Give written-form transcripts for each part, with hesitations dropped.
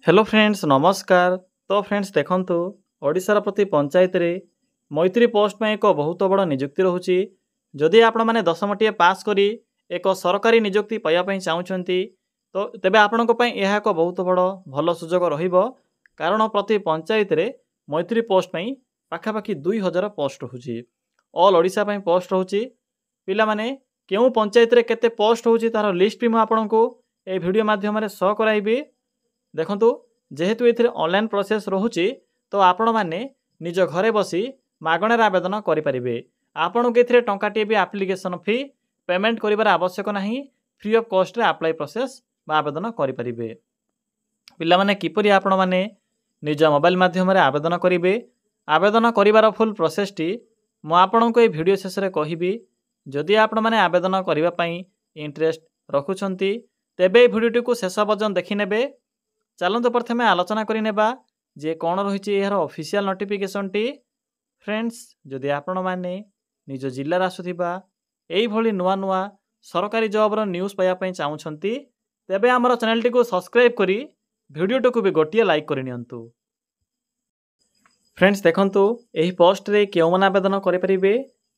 Hello friends नमस्कार। तो friends देखंतु ओडिशार प्रति पंचायत रे मैत्री पोस्ट में एक बहुत बड़ नियुक्ति रोचे। जदि आपण मैंने दशमटीए पास करी एक सरकारी नियुक्ति पाइबा चाहूँगी तो तेबे आपण यह एक बहुत बड़ भल सुजोग रहिबो। कारण प्रति पंचायत रे मैत्री पोस्ट में पाखापाखि 2000 पोस्ट रोचे। ऑल ओडिशा पई पोस्ट रोचे। पिला माने केउ पंचायत रे केते पोस्ट होची तार लिस्ट भी आपको ए वीडियो माध्यम रे शो कराइबी। देखंतु जेहेतु एथिरे ऑनलाइन प्रोसेस रोचे तो आपण माने निज घरे बसी मागणार आवेदन करि परिबे। आपण के एथिरे टंकाटे भी एप्लिकेशन फी पेमेंट करिवार आवश्यक नाही। फ्री ऑफ कॉस्ट रे अप्लाई प्रोसेस बा आवेदन करि परिबे। पिला माने किपरि आपण माने निज मोबाइल माध्यम रे आवेदन करिवे। आवेदन करिवार फुल प्रोसेस टी मु आपनको ए वीडियो शेष रे कहिबी। जदि आपण माने आवेदन करिवा पई इंटरेस्ट रखुछंती तेबे वीडियो को शेष पर्यंत देखि नेबे। चलते प्रथमे आलोचना करिनेबा जे कौन रही यार ऑफिशियल नोटिफिकेशन टी। फ्रेंड्स जदि आपण माने निज जिल्लार आसुथिबा एई भली नुआ नुआ सरकारी जॉब रो न्यूज़ पाइबा चाहूँगी तेबे आमर चैनल टी को सब्सक्राइब करी वीडियो को भी गोटे लाइक करनियंतु। फ्रेंड्स देखंतु एही पोस्ट रे केउ मन आवेदन करि परिबे।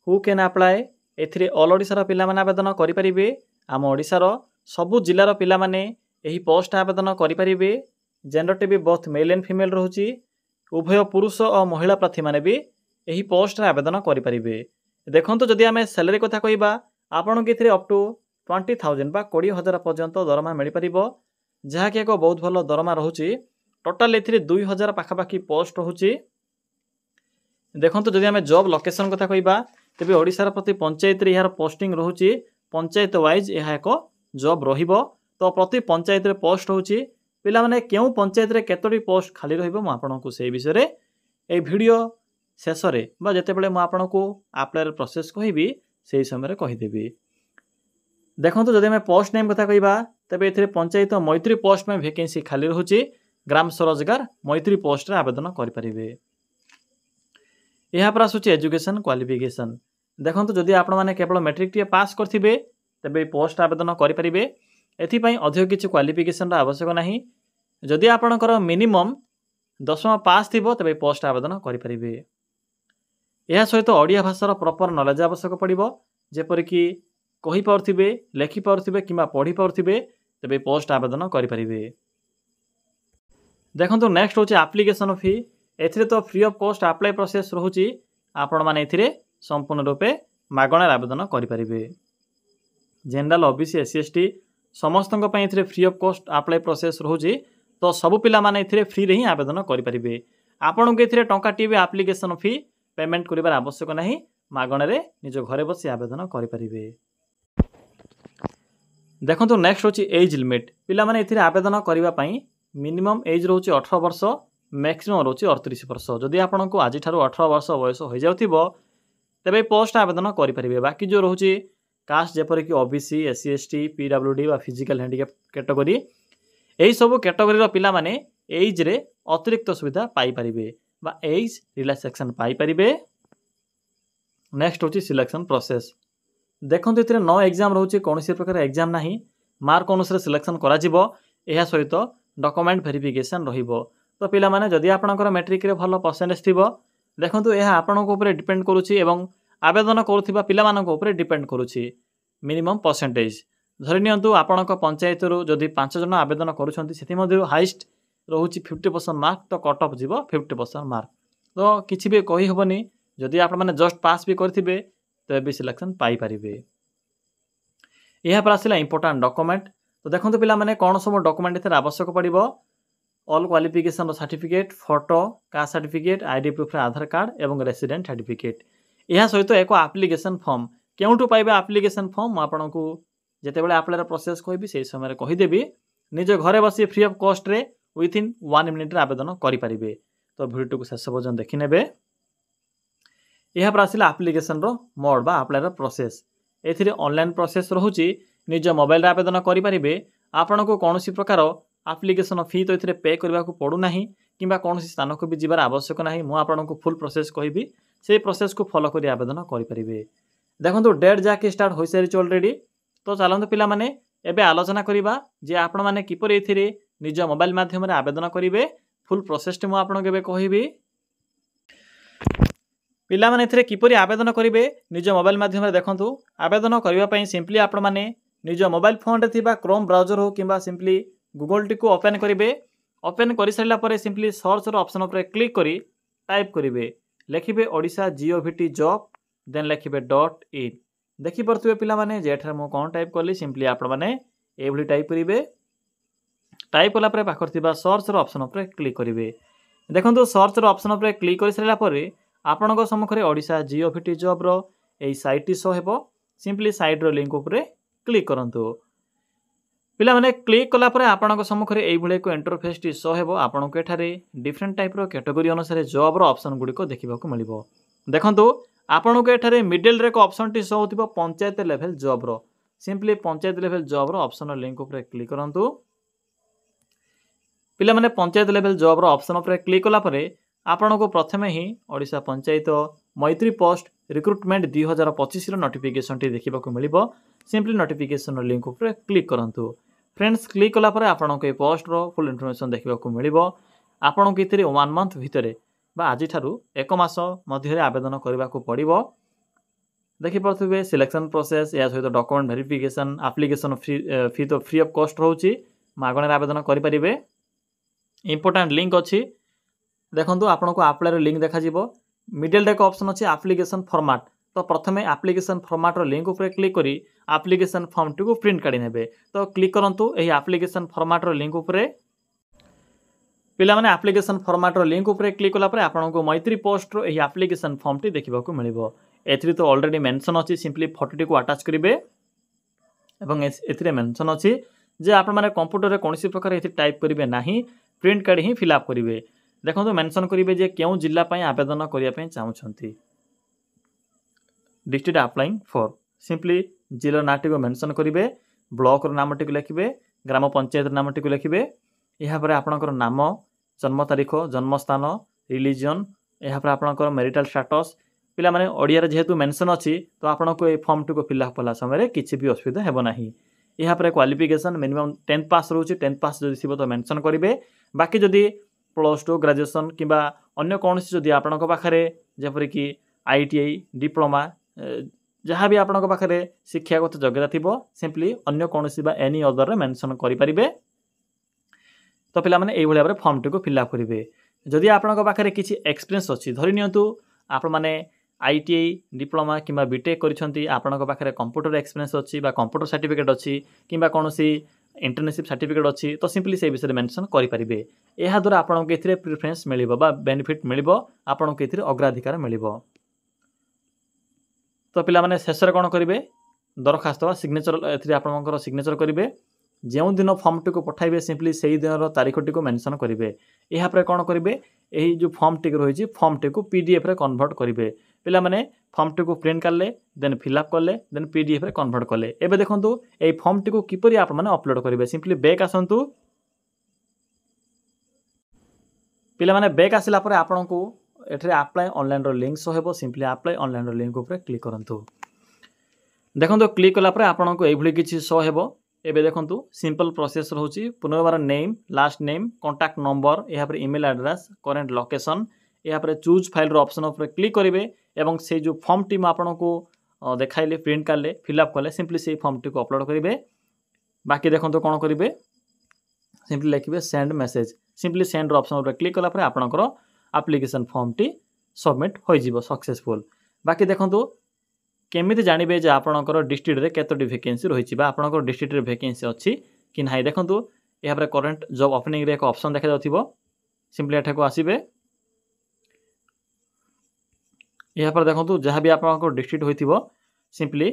हु कैन अप्लाई एथिरे ऑल ओडिसा रो पिला मन आवेदन करि परिबे। आम ओडिसा रो सबु जिल्लार पिला माने एही पोस्ट आवेदन करि परिबे। जेंडर टी भी बोथ मेल एंड फीमेल रोची। उभय पुरुष और महिला प्रार्थी माने भी एही पोस्ट रे आवेदन करि परिबे। देखंतु जदि आमे सैलरी कथा कहिबा आपण के एथिरे अप टू 20,000 बा 20,000 पर्यंत दरमा मिलि परिबो। जहा कि एक बहुत भलो दरमा रहूची। टोटल एथिरे 2000 पाखापाखि पोस्ट रहूची। देखंतु जदि आमे जॉब लोकेशन कथा कहिबा तेबे ओडिसा प्रति पंचायत रे यार पोस्टिंग रहूची। पंचायत वाइज यह एक जॉब रहिबो। तो प्रति पंचायत रे पोस्ट होची। पिला माने केउ पंचायत रे केतोटी पोस्ट खाली रहिबो मु आपनको से विषय रे ए वीडियो शेष रे बा जते बेले मु आपनको अप्लाई प्रोसेस कहिबी सेही समय रे कहि देबी। देखंतु जदि मैं पोस्ट नेम कथा कहिबा तबे एथिरे पंचायत मैत्री पोस्ट में वैकेंसी खाली रहूची। ग्राम स्वरोजगार मैत्री पोस्ट रे आवेदन करि परिबे। यहा पर आसुची एजुकेशन क्वालिफिकेशन। देखंतु जदि आपण माने केवल मैट्रिक टी पास करथिबे तबे पोस्ट आवेदन करि परिबे। एथिपाई अधिक किसी क्वालिफिकेशन आवश्यक नहीं। जदि आपणकर मिनिमम 10मा पास थिबो तबे पोस्ट आवेदन करि परिबे। यह सहित ओडिया भाषार प्रॉपर नॉलेज आवश्यक पड़िबो। जेपरि कि कहि पारथिबे लेखि पारथिबे किंबा पढ़ी पारथिबे तबे पोस्ट आवेदन करि परिबे। देखंतु नेक्स्ट होची एप्लिकेशन फी। एथिरे तो free of cost apply process रहूची। आपण माने एथिरे संपूर्ण रूपे मागणार आवेदन करि परिबे। जनरल ओबीसी एससी एसटी समस्त free of cost apply process रोचे। तो सबु पिला माने एथिरे फ्री रे ही आवेदन करि परिबे। आपन के एथिरे टंका टीबे एप्लिकेशन फी पेमेंट करिवार आवश्यक नहीं। मागणे रे निज घरे बसी आवेदन करि परिबे। देखंतु नेक्स्ट होची एज लिमिट। पिला माने एथिरे आवेदन करिवा पई मिनिमम एज रोची 18 वर्ष मैक्सिमम रोची 38 वर्ष। जदि आपन को आज ठारो 18 वर्ष वयस हो जाउथिबो तबे पोस्ट आवेदन करि परिबे। बाकी जो रोची कास्ट जेपर कि ओबीसी एससी एसटी पीडब्ल्यूडी व फिजिकल हैंडिकैप कैटेगरी यही सब कैटेगरी पिला माने एज रे अतिरिक्त सुविधा पाई परिबे बा एज रिलैक्सेशन पाई परिबे। नेक्स्ट होची सिलेक्शन प्रोसेस। देखंतु एथिरे नो एग्जाम रहउची। कोनोसी प्रकार एग्जाम नाही। मार्क अनुसार सिलेक्शन करा जिवो। एहा सहित डॉक्यूमेंट वेरिफिकेशन रहिबो। तो पिला माने जदि आपनकर मैट्रिक रे भलो परसेंटेज थिबो देखंतु एहा आपनक ऊपर डिपेंड करूची एवं आवेदन करुथिबा पिला मानक ऊपर डिपेंड करूची मिनिमम परसेंटेज। धरि नियंतु आपनक पंचायत रु जदि 5 जन आवेदन करूछंती सेति मध्ये हाईएस्ट रहउची 50% मार्क। तो कट ऑफ जीवो 50% मार्क। तो किछि भी कहि होबनी। जदि आपण माने जस्ट पास भी करथिबे तो भी सिलेक्शन पाई परिबे। यहा पर आसिला इंपोर्टेंट डॉक्यूमेंट। तो देखंतु पिला माने कोन सब डॉक्यूमेंट एथर आवश्यक पड़िबो। All qualification certificate photo caste certificate ID proof Aadhaar card एवं रेसिडेंट सर्टिफिकेट। यह सहित एक एप्लिकेशन फॉर्म केउठु पाइबे। एप्लिकेशन फॉर्म आपनको जेतेबेले अप्लाई प्रोसेस कहबी से समय रे कहिदेबी। निज घरे बसी फ्री ऑफ कॉस्ट रे विथिन 1 मिनिट रे आवेदन करि परिबे। तो वीडियो को शेष पर्यंत देखि नेबे। यह पर आसिला एप्लिकेशन रो मोड बा अप्लाई प्रोसेस। एथिरे ऑनलाइन प्रोसेस रहूची। निज मोबाइल रे आवेदन करि परिबे। आपनको कोनोसी प्रकार एप्लिकेशन फी तो एथिरे पे करबा को पड़ू नाही किंबा कोनोसी स्थान को भी जिबार आवश्यक नाही। मु आपनको फुल प्रोसेस कहबी से प्रोसेस को फॉलो करी आवेदन करि परिबे। देखंतु डेट जाके स्टार्ट होई सारिछ ऑलरेडी। तो चलंतु पिला माने एबे आलोचना करिबा जे आपण माने किपर एथिरे निज मोबाइल माध्यम आवेदन करेंगे। फुल प्रोसेस मुझे आपको कहबी। पिला माने एथिरे किपरि आवेदन करेंगे निज मोबाइल माध्यम देखूँ। आवेदन करने सिंपली आपण मैंने निज मोबाइल फोन रे थिबा क्रोम ब्राउजर हो कि सिंपली गूगल टी को ओपन करेंगे। ओपन कर सारा पर सिंपली सर्च ऑप्शन पर क्लिक करी टाइप करेंगे लिखिबे ओडिशा GOVT जॉब देन लिखिबे .in। देखि परथुबे पिला माने जेठार मो कोन टाइप करली सिंपली आपण माने एभली टाइप करेंगे। टाइप कला पर पाखर थिबा सर्च ऑप्शन पर क्लिक करेंगे। देखो सर्च ऑप्शन पर क्लिक कर सारा पर आपण सम्मुखें ओडिशा GOVT जॉब रो एई साइट शो हेबो। सिंपली साइट रो लिंक उपरे क्लिक करंतु। पिला माने क्लिक कला पर आपण सम्मुखें एई भले को इंटरफेस टी शो हेबो। आपण को एठारे डिफरेंट टाइप रो कैटेगरी अनुसार जॉब रो ऑप्शन गुडी को देखिबा को मिलिबो। देखंतु आपण को एठारे मिडिल रे को ऑप्शन टी शो होतिबो पंचायत लेवल जॉब रो। सिंपली पंचायत लेवल जॉब रो ऑप्शन लिंक उपरे क्लिक करंतु। पिला माने पंचायत लेवल जॉब रो ऑप्शन पर क्लिक कला पर आपण को प्रथमे ही ओडिशा पंचायत मैत्री पोस्ट रिक्रुटमेंट 2025 रो नोटिफिकेशन टी देखिबा को मिलिबो। सिंपली नोटिफिकेशन लिंक ऊपर क्लिक करंतु। फ्रेंड्स क्लिक कला पर आपण को पोस्ट रो फुल इन्फॉर्मेशन देखिबा को मिलिबो। आपण को इथिरे 1 मंथ भितरे बा आजि ठारू 1 मास मध्य आवेदन करबा को पड़िबो। देखि परथुबे सिलेक्शन प्रोसेस या सहित डॉक्यूमेंट वेरिफिकेशन एप्लिकेशन फी तो फ्री ऑफ कॉस्ट रहउची। मागणे आवेदन करि परिबे। इंपोर्टेंट लिंक अछि। देखंतु आपण को अप्लाई रो लिंक देखा जिवो। मिडिल रे को ऑप्शन अछि एप्लिकेशन फॉर्मेट। तो प्रथमे एप्लिकेशन फॉर्मेट रो लिंक ऊपर क्लिक करी एप्लिकेशन फॉर्म टी को प्रिंट काढी नेबे। तो क्लिक करंतु एही एप्लिकेशन फॉर्मेट रो लिंक ऊपर। पिला माने एप्लिकेशन फॉर्मेट रो लिंक ऊपर क्लिक कला पर आपण को मैत्री पोस्ट रो एही एप्लिकेशन फॉर्म टी देखिबा को मिलिबो। एथि तो ऑलरेडी मेंशन अछि। सिंपली फोटो टी को अटैच करिवे एवं एथिरे मेंशन अछि जे आपण माने कंप्यूटर रे कोनोसी प्रकार एथि टाइप करिवे नाही, प्रिंट काढी ही फिल अप करिवे। देखो मेंशन करेंगे जे क्यों जिला पाई आवेदन करने चाहूँगी। डिस्ट्रिक्ट अप्लाइंग फॉर सिंपली जिला नाटी को मेंशन करेंगे। ब्लॉक नाम टी लिखिबे, ग्राम पंचायत नाम टी लिखिबे। यहाँ पर आपणकर नाम, जन्म तारीख, जन्मस्थान, रिलीजन, यहाँ पर आपणकर मैरिटल स्टेटस। पिला माने ओडिया जेहेतु मेंशन अछि तो आपन को ए फॉर्म टी को फिल अप कला समय किसी भी असुविधा हेबो नाही। यहाँ पर क्वालिफिकेशन मिनिमम 10th पास रोचे। 10th पास जदि थिबो तो मेंशन करेंगे। बाकी जदि +2 ग्रेजुएशन किंबा अन्य कौन जदि आपण पाखे जपरिक ITI डिप्लोमा जहाँ भी आपण पाखे शिक्षागत योग्यता थी सिंपली अन्य कौन एनी अदर रे मेंशन करें। तो पिला माने एई भलिया भाबरे फॉर्म टी को फिल अप करेंगे। जदि आपण पाखे किसी एक्सपीरियंस अच्छी धरि नियंतु आपण माने ITI डिप्लोमा किंबा बीटेक करिसंती आपण पाखे कंप्यूटर एक्सपीरियंस अच्छी बा कंप्यूटर सर्टिफिकेट अच्छी किंबा कौनसी इंटर्नशिप सर्टिफिकेट अच्छी तो सिंपली से विषय मेंशन करें। यह द्वारा आपको एथिरे प्रिफरेंस मिलिबो बा बेनिफिट मिलिबो। आपको एथिरे अग्राधिकार मिलिबो। तो पिला माने शेष रे कोन करिवे दरखास्त बा सिग्नेचर एथिरे आपनकर सिग्नेचर करिवे। जेउ दिन फॉर्म टी को पठाइबे सिंपली सेही दिन रो तारीख टी को मेंशन करिवे। यहाँ पर कौन करेंगे यही जो फॉर्म टी रही फॉर्म टी को PDF रे कन्वर्ट करेंगे। पिला माने फॉर्म टी को प्रिंट करले देन फिलअप कले देन PDF रे कन्वर्ट कले। एबे देखंतु एई फॉर्म टी को किपरि आप माने अपलोड करेंगे। सिंपली बैक आसंतु। पिला माने बैक आसिला पर आपन को एठरे अप्लाई ऑनलाइन रो लिंक शो हेबो। सिंपली अप्लाई ऑनलाइन रो लिंक ऊपर क्लिक करंतु। देखंतु क्लिक कला पर आपन को एई भली किछि शो हेबो। एबे देखंतु सिंपल प्रोसेस रहउची। पुनर्बार name, last name, contact number, यहाँ पर ईमेल एड्रेस, करेंट लोकेशन, यहाँ पर चूज फाइल रो ऑप्शन ऊपर क्लिक करेंगे एवं से जो फॉर्म टी आपन को देखाइले प्रिंट करले फिलअप कले सिंपली से फॉर्म टी को अपलोड करेंगे। बाकी देखंतु कोन करेंगे सिंपली लिखिबे सेंड मेसेज। सिंपली सेंड रो ऑप्शन ऊपर क्लिक कला पर आपनकर एप्लिकेशन फॉर्म टी सबमिट हो जिवो सक्सेसफुल। बाकी देखंतु केमिति जानिबे जे आपनकर डिस्ट्रिक्ट रे केतोटी वैकेंसी रहिछि बा आपनकर डिस्ट्रिक्ट रे वैकेंसी अछि कि नाही। देखंतु यहाँ पर करंट जॉब ओपनिंग रे एक ऑप्शन देखा जाउथिबो। सिंपली एठा को आसीबे। यहाँ पर देखंतु जहाँ भी आपनकर डिस्ट्रिक्ट होइथिबो simply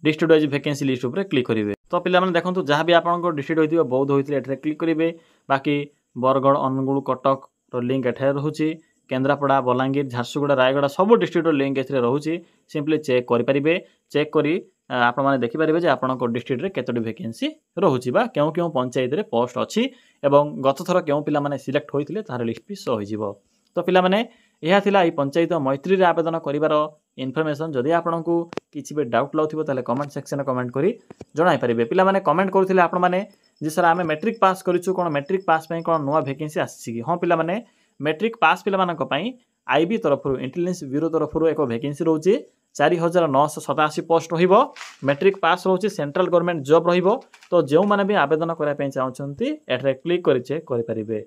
district wise vacancy list ऊपर क्लिक करिवे। तो पिला माने देखंतु जहाँ भी आपनकर डिस्ट्रिक्ट होइथिबो बौद्ध होइथिले एठा क्लिक करिवे। बाकी बरगढ़, अनुगुल, कटक रो लिंक एठा रहउछि। केन्द्रापड़ा, बलांगीर, झारसुगुड़ा, रायगढ़ सब डिस्ट्रिक्ट लिंक एथिरे रहउछि। सिंपली चेक करि परिबे। चेक करी आपण माने देखि परिबे जे आपनकर डिस्ट्रिक्ट रे केतोटी वैकेंसी रहउछि बा केउ केउ पंचायत रे पोस्ट अछि एवं गत थर केउ पिला माने सिलेक्ट होइथिले तार लिस्ट भी शो होइजिवो। तो पिला माने यह थिला ई पंचायत मैत्री रे आवेदन करिवार इनफॉरमेशन जदि आपको किसी भी डाउट लाउथिबो ताले कमेंट सेक्शन में कमेंट करी जणाई परिबे। पिला माने कमेंट करूथिले आपण माने जे सर आमे मैट्रिक पास करिछु कोन मैट्रिक पास पई कोन नुवा वैकेंसी आछि कि हां पिला माने मैट्रिक पास पिला मानक पई आईबी तरफ इंटेलिजेंस ब्यूरो तरफ एक वैकेंसी रहउची 4987 पोस्ट रहिबो। मैट्रिक पास रहउची सेंट्रल गवर्नमेंट जॉब रहिबो। तो जेउ माने भी आवेदन करै पई चाहउछंती एठरे क्लिक करि चेक करि परिबे।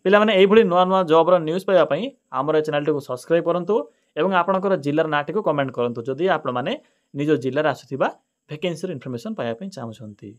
पिला माने एई भली नुवा नुवा जॉब रो न्यूज़ पाइबा पई हमर चैनल को सब्सक्राइब करंतु एवं आपनकर जिल्लार नाटी को कमेंट करंतु जदि आपण माने निज जिल्लार आसुथिबा वैकेंसी इन्फॉर्मेशन पाइबा पई चाहउछंती।